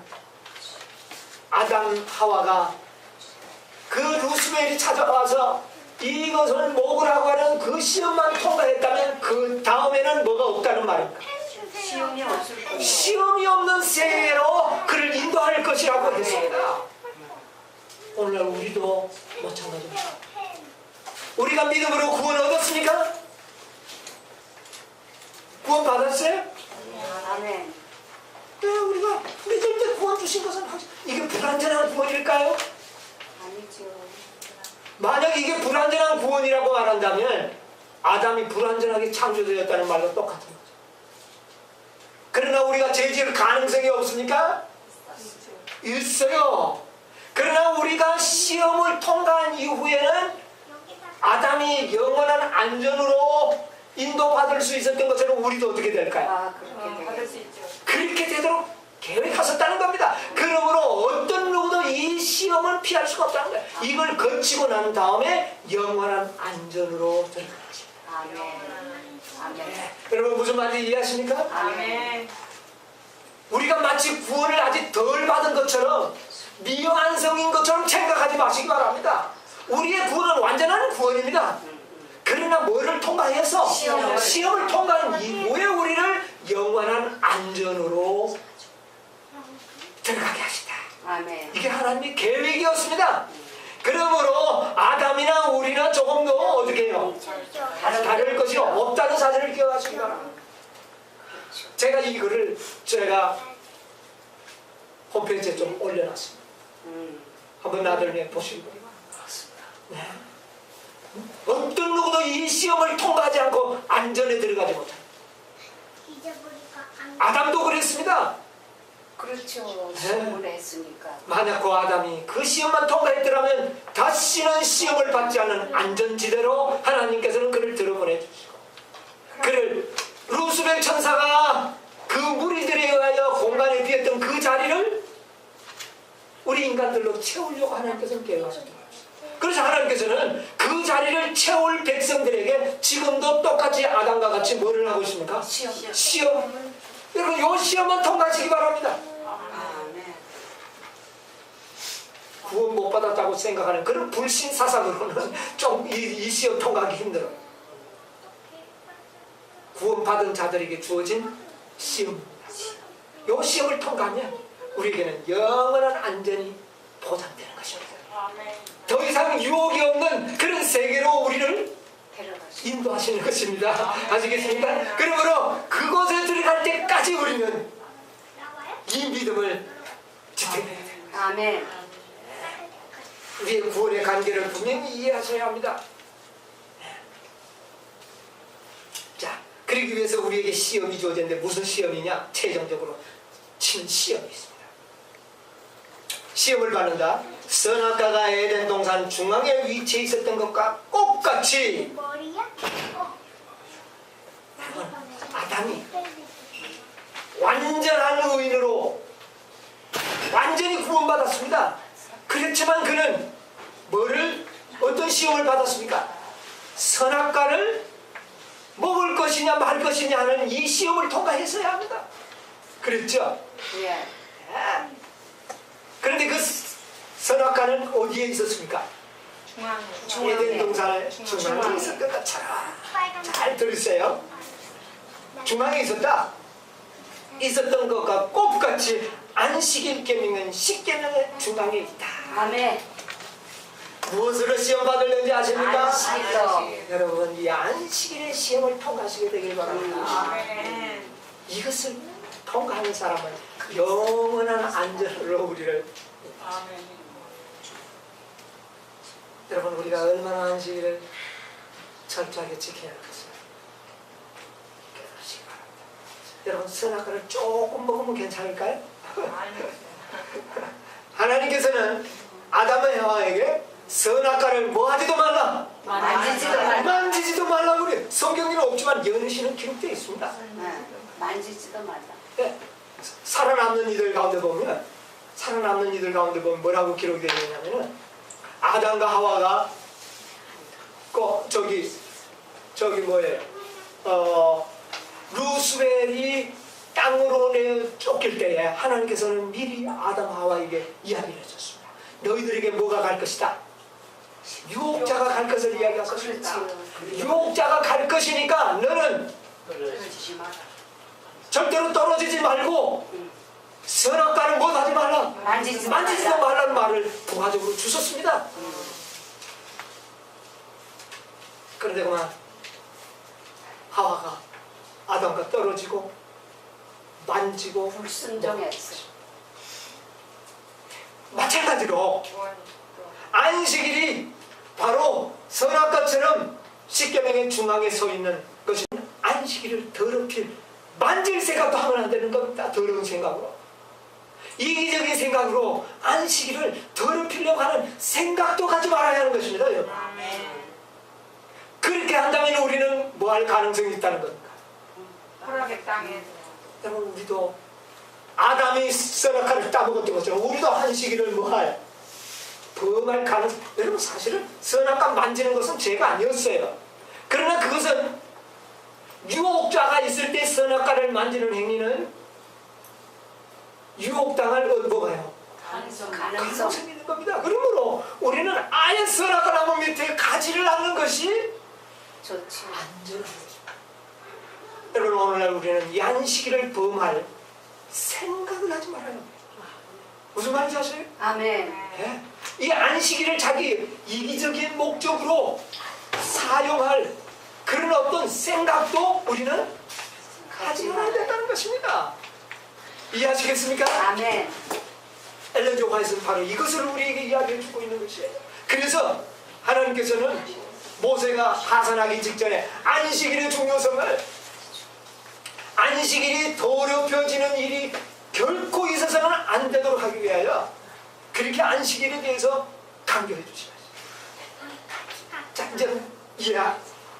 아담 하와가 그 루스벨이 찾아와서 이것을 먹으라고 하는 그 시험만 통과했다면 그 다음에는 뭐가 없다는 말입니다. 시험이 없을 거예요. 시험이 없는 세계로 그를 인도할 것이라고 했습니다. 오늘 우리도 마찬가지입니다. 우리가 믿음으로 구원 얻었습니까? 구원 받았어요? 아멘. 네, 우리들 때 구원 주신 것은 이게 불완전한 구원일까요? 아니죠. 만약 이게 불완전한 구원이라고 말한다면 아담이 불완전하게 창조되었다는 말과 똑같은 거죠. 그러나 우리가 죄 지을 가능성이 없습니까? 있어요. 그러나 우리가 시험을 통과한 이후에는 아담이 영원한 안전으로 인도받을 수 있었던 것처럼 우리도 어떻게 될까요? 그렇게 받을 수 있죠. 그렇게 되도록 계획하셨다는 겁니다. 그러므로 어떤 누구도 이 시험을 피할 수가 없다는 거예요. 이걸 거치고 난 다음에 영원한 안전으로 들어가는 것입니다. 아멘. 아멘. 여러분 무슨 말인지 이해하십니까? 아멘. 우리가 마치 구원을 아직 덜 받은 것처럼 미완성인 것처럼 생각하지 마시기 바랍니다. 우리의 구원은 완전한 구원입니다. 그러나 뭐를 통과해서 시험을 통과한 이후에 우리를 영원한 안전으로 들어가게 하시다. 아멘. 이게 하나님의 계획이었습니다. 그러므로 아담이나 우리는 조금 더 어떻게 해요? 다를 것이 없다는 사실을 기억하시기 바랍니다. 제가 이 글을 홈페이지에 좀 올려놨습니다. 한번 나중에 보시기 바랍니다. 네. 어떤 누구도 이 시험을 통과하지 않고 안전에 들어가지 못합니다. 아담도 그랬습니다. 그렇죠. 시험을 했으니까. 만약 그 아담이 그 시험만 통과했더라면 다시는 시험을 받지 않는 안전지대로 하나님께서는 그를 들어보내주시고 그를 루스벨 천사가 그 무리들에 의하여 공간에 비었던 그 자리를 우리 인간들로 채우려고 하나님께서는 계획하셨습니다. 그래서 하나님께서는 그 자리를 채울 백성들에게 지금도 똑같이 아담과 같이 뭐를 하고 있습니까? 시험. 여러분 이 시험만 통과하시기 바랍니다. 아멘. 구원 못 받았다고 생각하는 그런 불신 사상으로는 좀 이 시험 통과하기 힘들어요. 구원 받은 자들에게 주어진 시험입니다. 이 시험을 통과하면 우리에게는 영원한 안전이 보장되는 것입니다. 더 이상 유혹이 없는 그런 세계로 우리를 인도하시는 것입니다. 아시겠습니까? 그러므로 그곳에 들어갈 때까지 우리는 이 믿음을 지켜야 돼요. 아멘. 우리의 구원의 관계를 분명히 이해하셔야 합니다. 자, 그러기 위해서 우리에게 시험이 주어졌는데 무슨 시험이냐? 최종적으로 신시험이 있습니다. 시험을 받는다. 선악과가 에덴 동산 중앙에 위치해 있었던 것과 똑같이 아담이 완전한 의인으로 완전히 구원받았습니다. 그렇지만 그는 뭐를 어떤 시험을 받았습니까? 선악과를 먹을 것이냐 말 것이냐 하는 이 시험을 통과했어야 합니다. 그랬죠? 예. 예. 그런데 그 선악과는 어디에 있었습니까? 중앙에. 에덴 동산의 중앙에 있었던 것처럼. 잘 들으세요. 중앙에 있었던 것과 꽃같이 안식일 계명은 십계명의 중앙에 있다. 아멘. 무엇으로 시험 받으려는지 아십니까? 안식일로. 여러분, 이 안식일의 시험을 통과하시게 되길 바랍니다. 아멘. 이것을 통과하는 사람은 영원한 안전으로 우리를. 아멘. 여러분, 우리가 얼마나 안식일을 철저하게 지켜야 하겠어요. 깨닫시기 바랍니다. 여러분, 선악과를 조금 먹으면 괜찮을까요? 하나님께서는 아담과 해와에게 선악과를 뭐 하지도 말라, 만지지도 말라. 만지지도 말라고 그래요. 성경에는 없지만 연시는 기록되어 있습니다. 네. 만지지도 말라. 네. 살아남는 이들 가운데 보면 뭐라고 기록되어 있냐면은 아담과 하와가 루스벨이 땅으로 내어 쫓길 때에 하나님께서는 미리 아담 하와에게 이야기를 해줬습니다. 너희들에게 뭐가 갈 것이다? 유혹자가 갈 것을 이야기할 것입니다. 유혹자가 갈 것이니까 너는 절대로 떨어지지 말고 선악과를 못하지 말라, 만지지도 만지지도 말라는 말을 부가적으로 주셨습니다. 그런데 그만 하와가 아담과 떨어지고 만지고 불순종했어. 마찬가지로 안식일이 바로 선악과처럼 십계명의 중앙에 서 있는 것이 안식일을 더럽힐, 만질 생각도 하면 안 되는 겁니다. 더러운 생각으로, 이기적인 생각으로 안식일을 더럽히려고 하는 생각도 가지 말아야 하는 것입니다. 아멘. 그렇게 한다면 우리는 뭐 할 가능성이 있다는 겁니까? 허락의 땅에. 여러분, 우리도 아담이 선악과를 따먹었던 것처럼 우리도 안식일을 뭐할 범할 가능성. 여러분, 사실은 선악과 만지는 것은 죄가 아니었어요. 그러나 그것은 유혹자가 있을 때 선악과를 만지는 행위는 유혹당할 뭐가요? 가능성. 가능성이 있는 겁니다. 그러므로 우리는 아예 선악과 나무 밑에 가지를 않는 것이 좋지. 안전한 것입니다. 여러분, 오늘날 우리는 이 안식일을 범할 생각을 하지 말아야 합니다. 무슨 말인지 아세요? 아멘. 예? 이 안식일을 자기 이기적인 목적으로 사용할 그런 어떤 생각도 우리는 하지 말아야 된다는 것입니다. 이해하시겠습니까? 아멘. 엘렌 지 화이트는 바로 이것을 우리에게 이야기해 주고 있는 것이에요. 그래서 하나님께서는 모세가 하산하기 직전에 안식일의 중요성을, 안식일이 더럽혀지는 일이 결코 있어서는 안 되도록 하기 위하여 그렇게 안식일에 대해서 강조해 주시면, 자, 이제는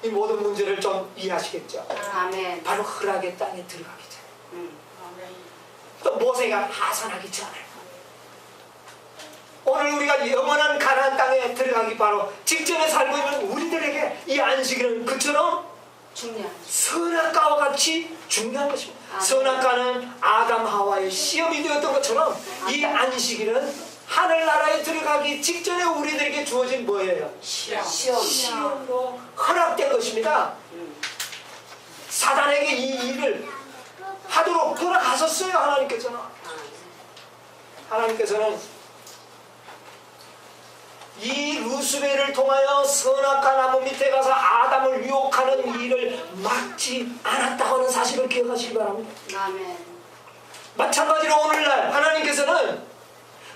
이 모든 문제를 좀 이해하시겠죠? 아멘. 바로 허락의 땅에 들어가기 전에, 아멘. 또 모세가 하산하기 전에, 오늘 우리가 영원한 가나안 땅에 들어가기 바로 직전에 살고 있는 우리들에게 이 안식일은 그처럼 중요한. 선악과와 같이 중요한 것입니다. 아멘. 선악과는 아담 하와의 시험이 되었던 것처럼 이 안식일은 하늘나라에 들어가기 직전에 우리들에게 주어진 뭐예요? 시험. 시험으로 허락된 것입니다. 사단에게 이 일을 하도록 허락하셨어요. 하나님께서는 이 루스벨을 통하여 선악과 나무 밑에 가서 아담을 유혹하는 일을 막지 않았다고 하는 사실을 기억하시기 바랍니다. 아멘. 마찬가지로 오늘날 하나님께서는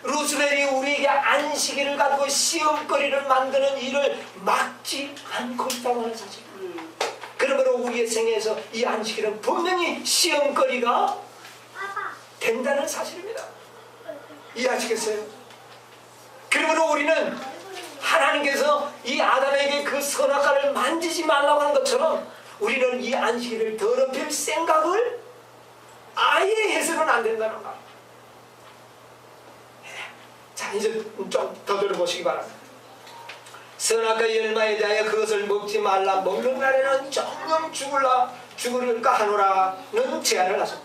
루스벨이 우리에게 안식일을 가지고 시험거리를 만드는 일을 막지 않고 있다고 하는 사실. 그러므로 우리의 생애에서 이 안식일은 분명히 시험거리가 된다는 사실입니다. 이해하시겠어요? 그러므로 우리는 하나님께서 이 아담에게 그 선악과를 만지지 말라고 한 것처럼 우리는 이 안식일을 더럽힐 생각을 아예 해서는 안 된다는 말. 자, 이제 좀 더 들어보시기 바랍니다. 선악과 열마에 대하여 그것을 먹지 말라. 먹는 날에는 정령 죽을까 하노라는 제안을 하셨다.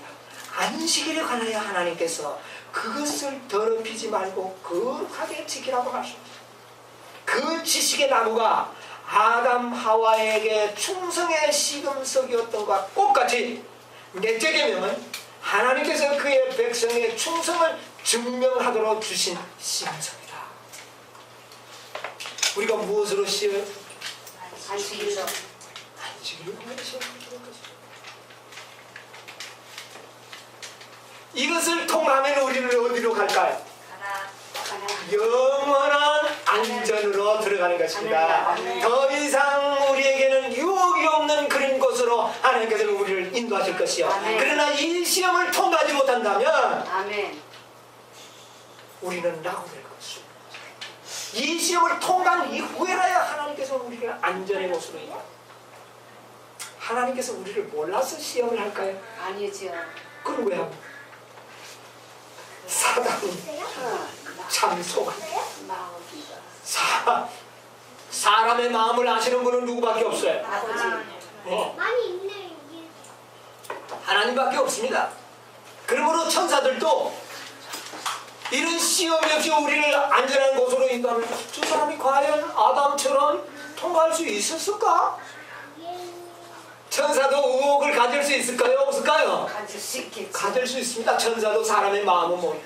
안식일에 관하여 하나님께서 그것을 더럽히지 말고 거룩하게 지키라고 하셨다. 그 지식의 나무가 아담 하와에게 충성의 시금석이었던 것과 똑같이 넷째 계명은 하나님께서 그의 백성의 충성을 증명하도록 주신 시금석이다. 우리가 무엇으로 씌어요? 안식일로. 안식일로 씌어요. 이것을 통하면 우리는 어디로 갈까요? 영원한 안전으로 들어가는 것입니다. 더 이상 우리에게는 유혹이 없는 그런 곳으로 하나님께서는 우리를 인도하실 것이요. 그러나 이 시험을 통과하지 못한다면 우리는 낙오될 것이요. 이 시험을 통과한 이후에라야 하나님께서 우리를 안전의 곳으로 인도합니다. 하나님께서 우리를 몰라서 시험을 할까요? 아니죠. 그럼 왜 합니까? 사단이 참 속아요. 사람의 마음을 아시는 분은 누구밖에 없어요? 아버지. 하나님밖에 없습니다. 그러므로 천사들도 이런 시험이 없이 우리를 안전한 곳으로 인도하면 저 사람이 과연 아담처럼 통과할 수 있었을까? 천사도 의혹을 가질 수 있을까요? 없을까요? 가질 수 있겠지. 가질 수 있습니다. 천사도 사람의 마음은 뭐.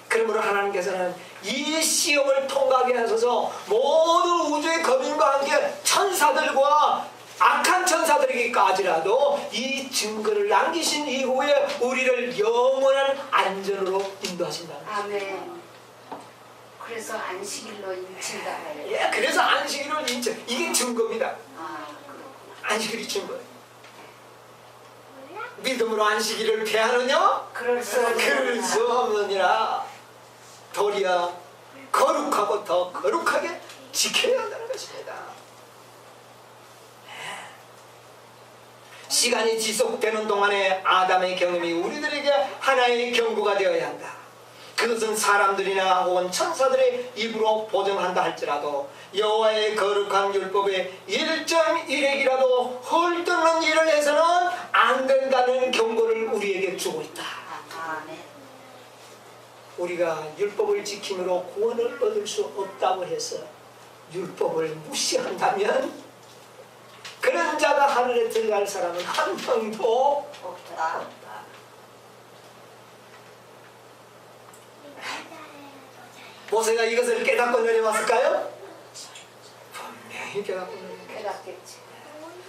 그러므로 하나님께서는 이 시험을 통과하게 하셔서 모든 우주의 거민과 함께 천사들과 악한 천사들에게까지라도 이 증거를 남기신 이후에 우리를 영원한 안전으로 인도하신다는 것입니다. 아멘. 그래서 안식일로 인친다. 예, 그래서 안식일을 인정. 이게 증거입니다. 그렇구나. 안식일이 증거예요. 믿음으로 안식일을 폐하느냐? 그럴 수 없느니라. 도리어 거룩하고 더 거룩하게 지켜야 한다는 것입니다. 시간이 지속되는 동안에 아담의 경험이 우리들에게 하나의 경고가 되어야 한다. 그것은 사람들이나 혹은 천사들의 입으로 보정한다 할지라도 여호와의 거룩한 율법의 1.1핵이라도 헐뜯는 일을 해서는 안 된다는 경고를 우리에게 주고 있다. 우리가 율법을 지킴으로 구원을 얻을 수 없다고 해서 율법을 무시한다면 그런 자가 하늘에 들어갈 사람은 한 명도 없다. 모세가 이것을 깨닫고 내려왔을까요? 분명히 깨닫고 깨닫겠지.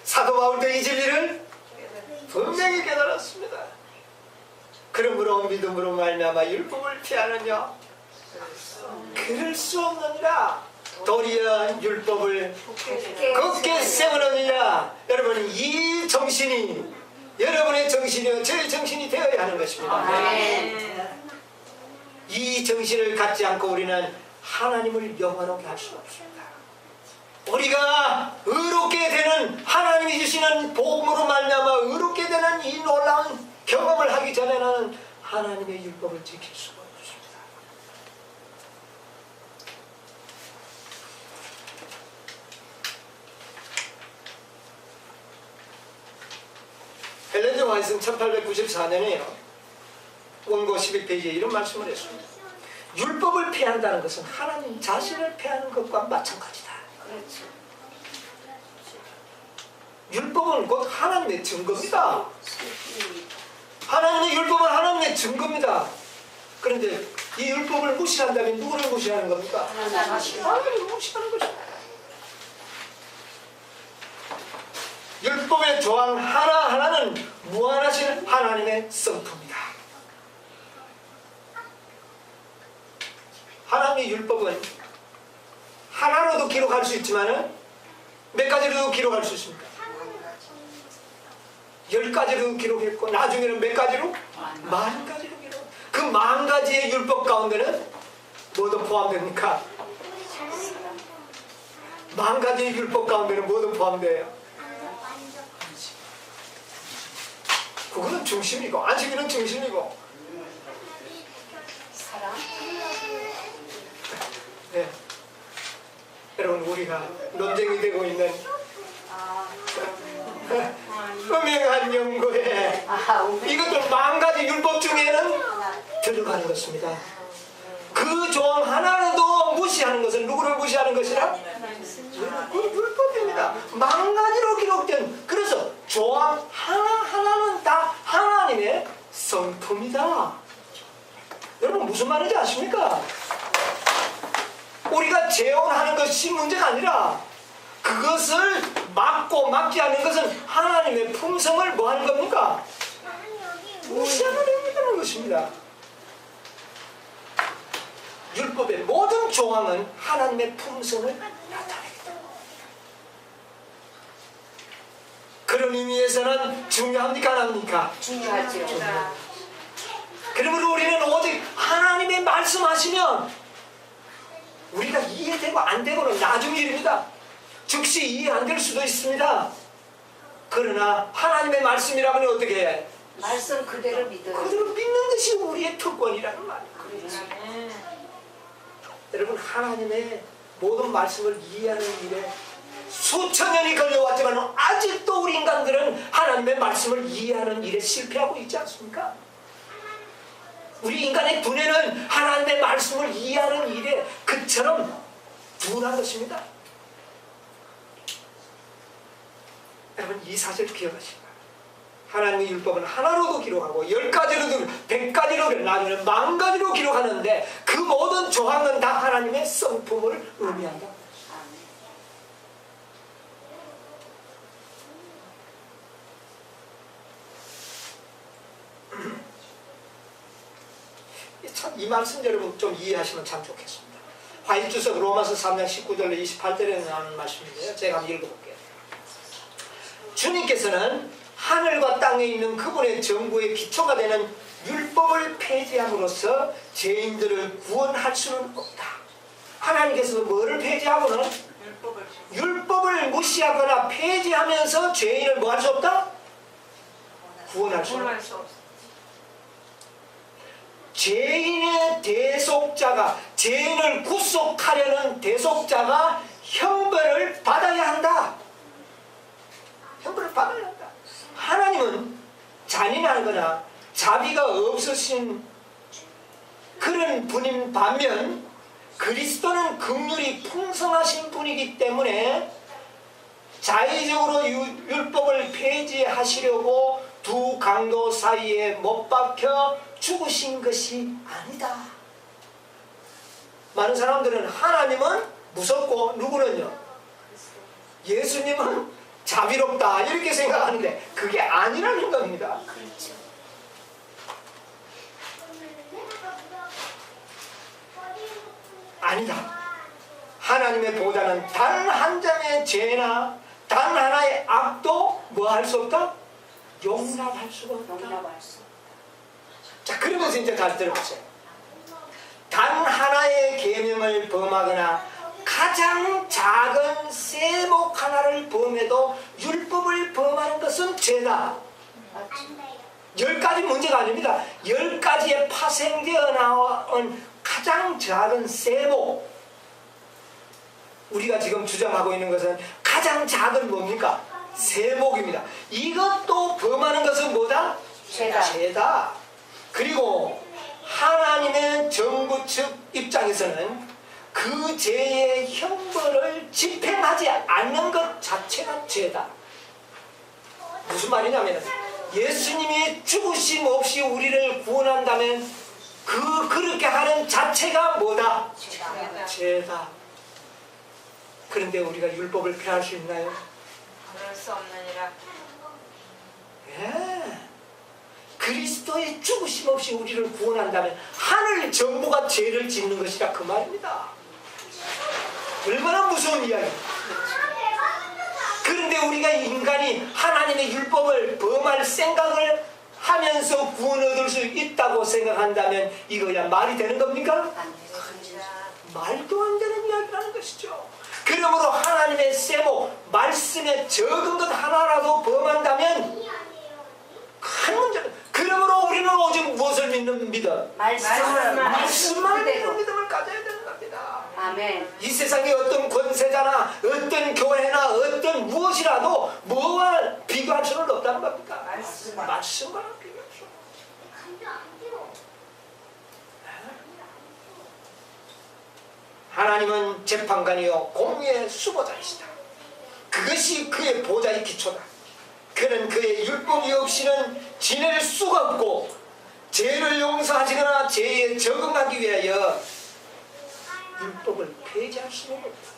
사도 바울도 이 진리를 분명히 깨달았습니다. 그러므로 믿음으로 말미암아 율법을 피하느냐? 그럴 수 없느니라. 도리어 율법을 굳게 세우느니라. 여러분, 이 정신이 여러분의 정신이요 저의 정신이 되어야 하는 것입니다. 이 정신을 갖지 않고 우리는 하나님을 영원하게 할 수 없습니다. 우리가 의롭게 되는, 하나님이 주시는 복음으로 말미암아 의롭게 되는 이 놀라운 경험을 하기 전에는 하나님의 율법을 지킬 수가 없습니다. 헬렌 지 화이트는 1894년에요. 원고 12페이지에 이런 말씀을 했습니다. 율법을 폐한다는 것은 하나님 자신을 폐하는 것과 마찬가지다. 그렇죠. 율법은 곧 하나님의 증거입니다. 하나님의 율법은 하나님의 증거입니다. 그런데 이 율법을 무시한다면 누구를 무시하는 겁니까? 하나님을 무시하는 것입니다. 율법의 조항 하나하나는 무한하신 하나님의 성품입니다. 하나님의 율법은 하나로도 기록할 수 있지만 몇 가지로도 기록할 수 있습니다. 10가지로 기록했고 나중에는 몇 가지로? 10,000가지로 기록. 그 10,000가지의 율법 가운데는 뭐도 포함됩니까? 10,000가지의 율법 가운데는 뭐도 포함돼요? 그거는 중심이고 안식일은 중심이고. 사랑. 네. 여러분, 우리 우리가 논쟁이 되고 있는 아, 음행한 연고에 이것도 10,000가지 율법 중에는 들어가는 것입니다. 그 조항 하나라도 무시하는 것은 누구를 무시하는 것이라? 그 율법입니다. 10,000가지로 기록된, 그래서 조항 하나하나는 다 하나님의 성품이다. 여러분 무슨 말인지 아십니까? 우리가 재혼하는 것이 문제가 아니라 그것을 막고 막지 않는 것은 하나님의 품성을 뭐 하는 겁니까? 무시하는 행위라는 것입니다. 율법의 모든 조항은 하나님의 품성을 나타내겠다. 그런 의미에서는 중요합니까? 안 합니까? 중요하죠. 그러므로 우리는 오직 하나님의 말씀하시면 우리가 이해되고 안 되고는 나중 일입니다. 즉시 이해 안 될 수도 있습니다. 그러나 하나님의 말씀이라면 어떻게 해? 말씀 그대로 믿어요. 그대로 믿는 것이 우리의 특권이라는 말이에요. 그렇죠. 여러분 하나님의 모든 말씀을 이해하는 일에 수천 년이 걸려왔지만 아직도 우리 인간들은 하나님의 말씀을 이해하는 일에 실패하고 있지 않습니까? 우리 인간의 두뇌는 하나님의 말씀을 이해하는 일에 그처럼 둔한 것입니다. 여러분 이 사실 기억하시기 바랍니다. 하나님의 율법은 하나로도 기록하고 10가지로도 100가지로 나중에는 10,000가지로 기록하는데 그 모든 조항은 다 하나님의 성품을 의미한다. 이 말씀 여러분 좀 이해하시면 참 좋겠습니다. 화일주석 로마서 3장 19절로 28절에 나오는 말씀인데요. 제가 한번 읽어볼게요. 주님께서는 하늘과 땅에 있는 그분의 정부의 기초가 되는 율법을 폐지함으로써 죄인들을 구원할 수는 없다. 하나님께서 뭐를 폐지하고는? 율법을 무시하거나 폐지하면서 죄인을 뭐 할 수 없다? 구원할 수 없다. 죄인의 대속자가, 죄인을 구속하려는 대속자가 형벌을 받아야 한다. 형벌을 받아야 한다. 하나님은 잔인하거나 자비가 없으신 그런 분인 반면 그리스도는 긍휼이 풍성하신 분이기 때문에 자의적으로 율법을 폐지하시려고 두 강도 사이에 못 박혀 죽으신 것이 아니다. 많은 사람들은 하나님은 무섭고 누구는요? 예수님은 자비롭다 이렇게 생각하는데 그게 아니라는 겁니다. 그렇죠. 아니다. 하나님의 보좌는 단 한 장의 죄나 단 하나의 악도 뭐 할 수 없다? 용납할 수가 없다. 용납할 수. 자, 그러면서 이제 다시 들어보세요. 단 하나의 계명을 범하거나 가장 작은 세목 하나를 범해도 율법을 범하는 것은 죄다. 10가지 문제가 아닙니다. 10가지에 파생되어 나온 가장 작은 세목. 우리가 지금 주장하고 있는 것은 가장 작은 뭡니까? 세목입니다. 이것도 범하는 것은 뭐다? 죄다. 그리고 하나님의 정부 측 입장에서는 그 죄의 형벌을 집행하지 않는 것 자체가 죄다. 무슨 말이냐면 예수님이 죽으심 없이 우리를 구원한다면 그렇게 하는 자체가 뭐다? 죄다. 그런데 우리가 율법을 폐할 수 있나요? 그럴 수 없느니라. 예. 그리스도의 죽으심 없이 우리를 구원한다면 하늘 정부가 죄를 짓는 것이라 그 말입니다. 얼마나 무서운 이야기입니다. 그런데 우리가 인간이 하나님의 율법을 범할 생각을 하면서 구원 얻을 수 있다고 생각한다면 이거야 말이 되는 겁니까? 말도 안 되는 이야기라는 것이죠. 그러므로 하나님의 세모 말씀에 적은 것 하나라도 범한다면 큰 문제는, 그러므로 우리는 오직 무엇을 믿는 믿음? 말씀만 말씀만 믿는 그대로. 믿음을 가져야 되는 겁니다. 아멘. 이 세상의 어떤 권세자나 어떤 교회나 어떤 무엇이라도 뭐와 비교할 수는 없다는 겁니다. 말씀과는 비교할 수 없어요. 하나님은 재판관이요 공의의 수보자이시다. 그것이 그의 보좌의 기초다. 그는 그의 율법이 없이는 지낼 수가 없고 죄를 용서하시거나 죄에 적응하기 위하여 율법을 폐지할 수는 없다.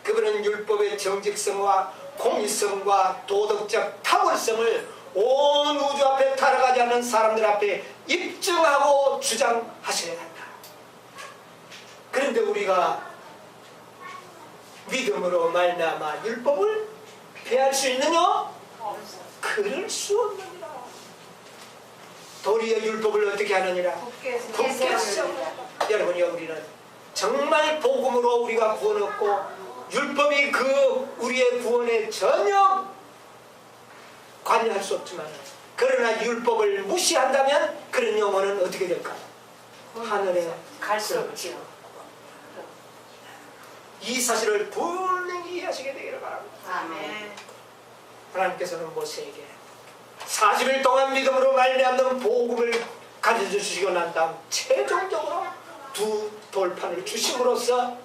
그분은 율법의 정직성과 공의성과 도덕적 탁월성을 온 우주 앞에 타락하지 않는 사람들 앞에 입증하고 주장하셔야 한다. 그런데 우리가 믿음으로 말미암아 율법을 폐할 수 있느냐? 그럴 수 없느니라. 도리어 율법을 어떻게 하느니라? 굳게 세우느니라. 여러분이요, 우리는 정말 복음으로 우리가 구원 얻고 율법이 그 우리의 구원에 전혀 관여할 수 없지만, 그러나 율법을 무시한다면 그런 영혼은 어떻게 될까? 하늘에 갈 수 없지요. 이 사실을 분명히 이해하시게 되기를 바랍니다. 아멘. 하나님께서는 모세에게 40일 동안 믿음으로 말미암는 복음을 가르쳐 주시고 난 다음 최종적으로 두 돌판을 주심으로써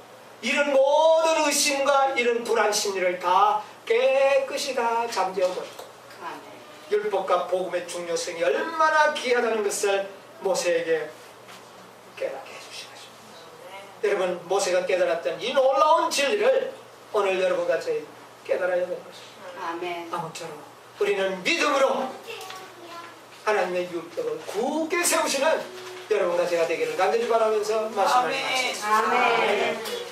이런 모든 의심과 이런 불안 심리를 다 깨끗이 다 잠재워버리고 아멘. 율법과 복음의 중요성이 얼마나 귀하다는 것을 모세에게 깨닫게 해주신 것입니다. 여러분, 모세가 깨달았던 이 놀라운 진리를 오늘 여러분과 저희 깨달아야 되는 것입니다. 아멘. 아무쪼록 우리는 믿음으로 하나님의 율법을 굳게 세우시는 여러분과 제가 되기를 간절히 바라면서 말씀을 마치겠습니다. 아멘.